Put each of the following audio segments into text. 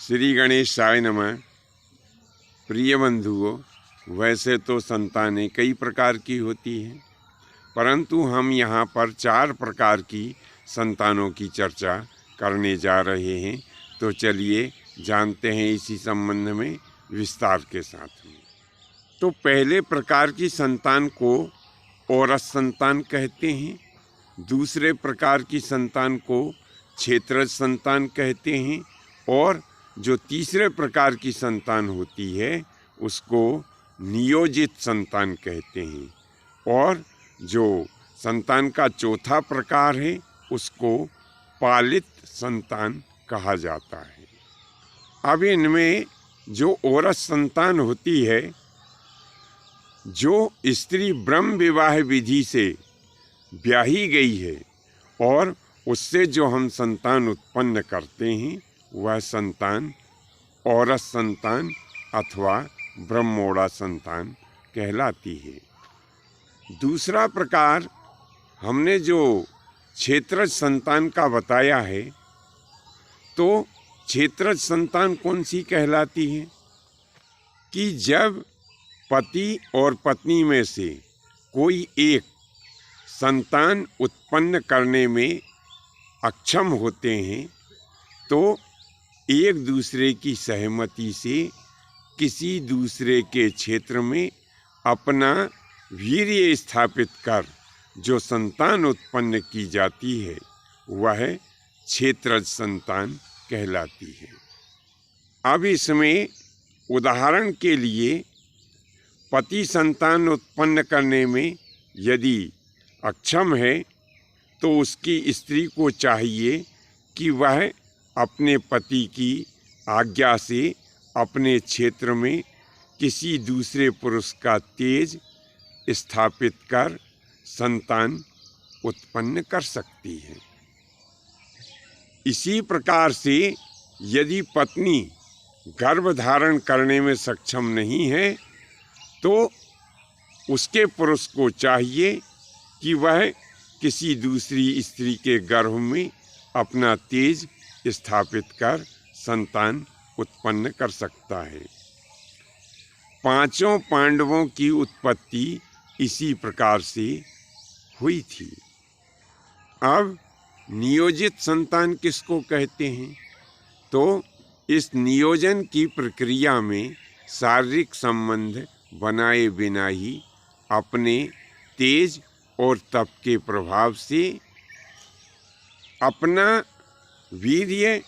श्री गणेशाय नमः। प्रिय बंधुओं, वैसे तो संतानें कई प्रकार की होती हैं, परंतु हम यहाँ पर 4 प्रकार की संतानों की चर्चा करने जा रहे हैं। तो चलिए जानते हैं इसी संबंध में विस्तार के साथ में। तो पहले प्रकार की संतान को औरस संतान कहते हैं, दूसरे प्रकार की संतान को क्षेत्रज संतान कहते हैं, और जो तीसरे प्रकार की संतान होती है उसको नियोजित संतान कहते हैं, और जो संतान का चौथा प्रकार है उसको पालित संतान कहा जाता है। अब इनमें जो औरस संतान होती है, जो स्त्री ब्रह्म विवाह विधि से ब्याही गई है और उससे जो हम संतान उत्पन्न करते हैं वह संतान औरस संतान अथवा ब्रह्मोड़ा संतान कहलाती है। दूसरा प्रकार हमने जो क्षेत्रज संतान का बताया है, तो क्षेत्रज संतान कौन सी कहलाती है कि जब पति और पत्नी में से कोई एक संतान उत्पन्न करने में अक्षम होते हैं तो एक दूसरे की सहमति से किसी दूसरे के क्षेत्र में अपना वीर्य स्थापित कर जो संतान उत्पन्न की जाती है वह क्षेत्रज संतान कहलाती है। अब इसमें उदाहरण के लिए पति संतान उत्पन्न करने में यदि अक्षम है तो उसकी स्त्री को चाहिए कि वह अपने पति की आज्ञा से अपने क्षेत्र में किसी दूसरे पुरुष का तेज स्थापित कर संतान उत्पन्न कर सकती है। इसी प्रकार से यदि पत्नी गर्भ धारण करने में सक्षम नहीं है तो उसके पुरुष को चाहिए कि वह किसी दूसरी स्त्री के गर्भ में अपना तेज स्थापित कर संतान उत्पन्न कर सकता है। 5 पांडवों की उत्पत्ति इसी प्रकार से हुई थी। अब नियोजित संतान किसको कहते हैं? तो इस नियोजन की प्रक्रिया में शारीरिक संबंध बनाए बिना ही अपने तेज और तप के प्रभाव से अपना वीर्य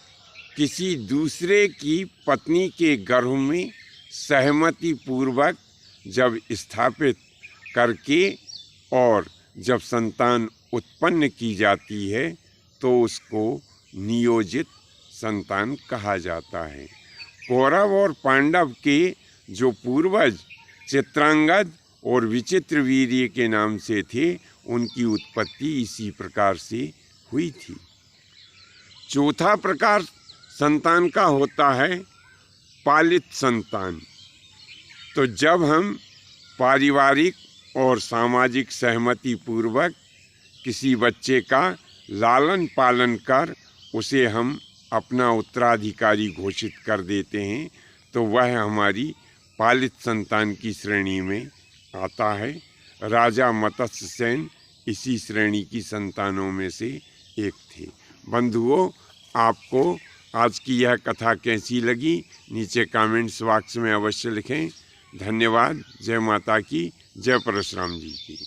किसी दूसरे की पत्नी के गर्भ में सहमति पूर्वक जब स्थापित करके और जब संतान उत्पन्न की जाती है तो उसको नियोजित संतान कहा जाता है। कौरव और पांडव के जो पूर्वज चित्रांगद और विचित्र वीर्य के नाम से थे, उनकी उत्पत्ति इसी प्रकार से हुई थी। चौथा प्रकार संतान का होता है पालित संतान। तो जब हम पारिवारिक और सामाजिक सहमति पूर्वक किसी बच्चे का लालन पालन कर उसे हम अपना उत्तराधिकारी घोषित कर देते हैं तो वह हमारी पालित संतान की श्रेणी में आता है। राजा मत्स्य सेन इसी श्रेणी की संतानों में से एक थे। बंधुओं, आपको आज की यह कथा कैसी लगी नीचे कमेंट्स बॉक्स में अवश्य लिखें। धन्यवाद। जय माता की, जय परशुराम जी की।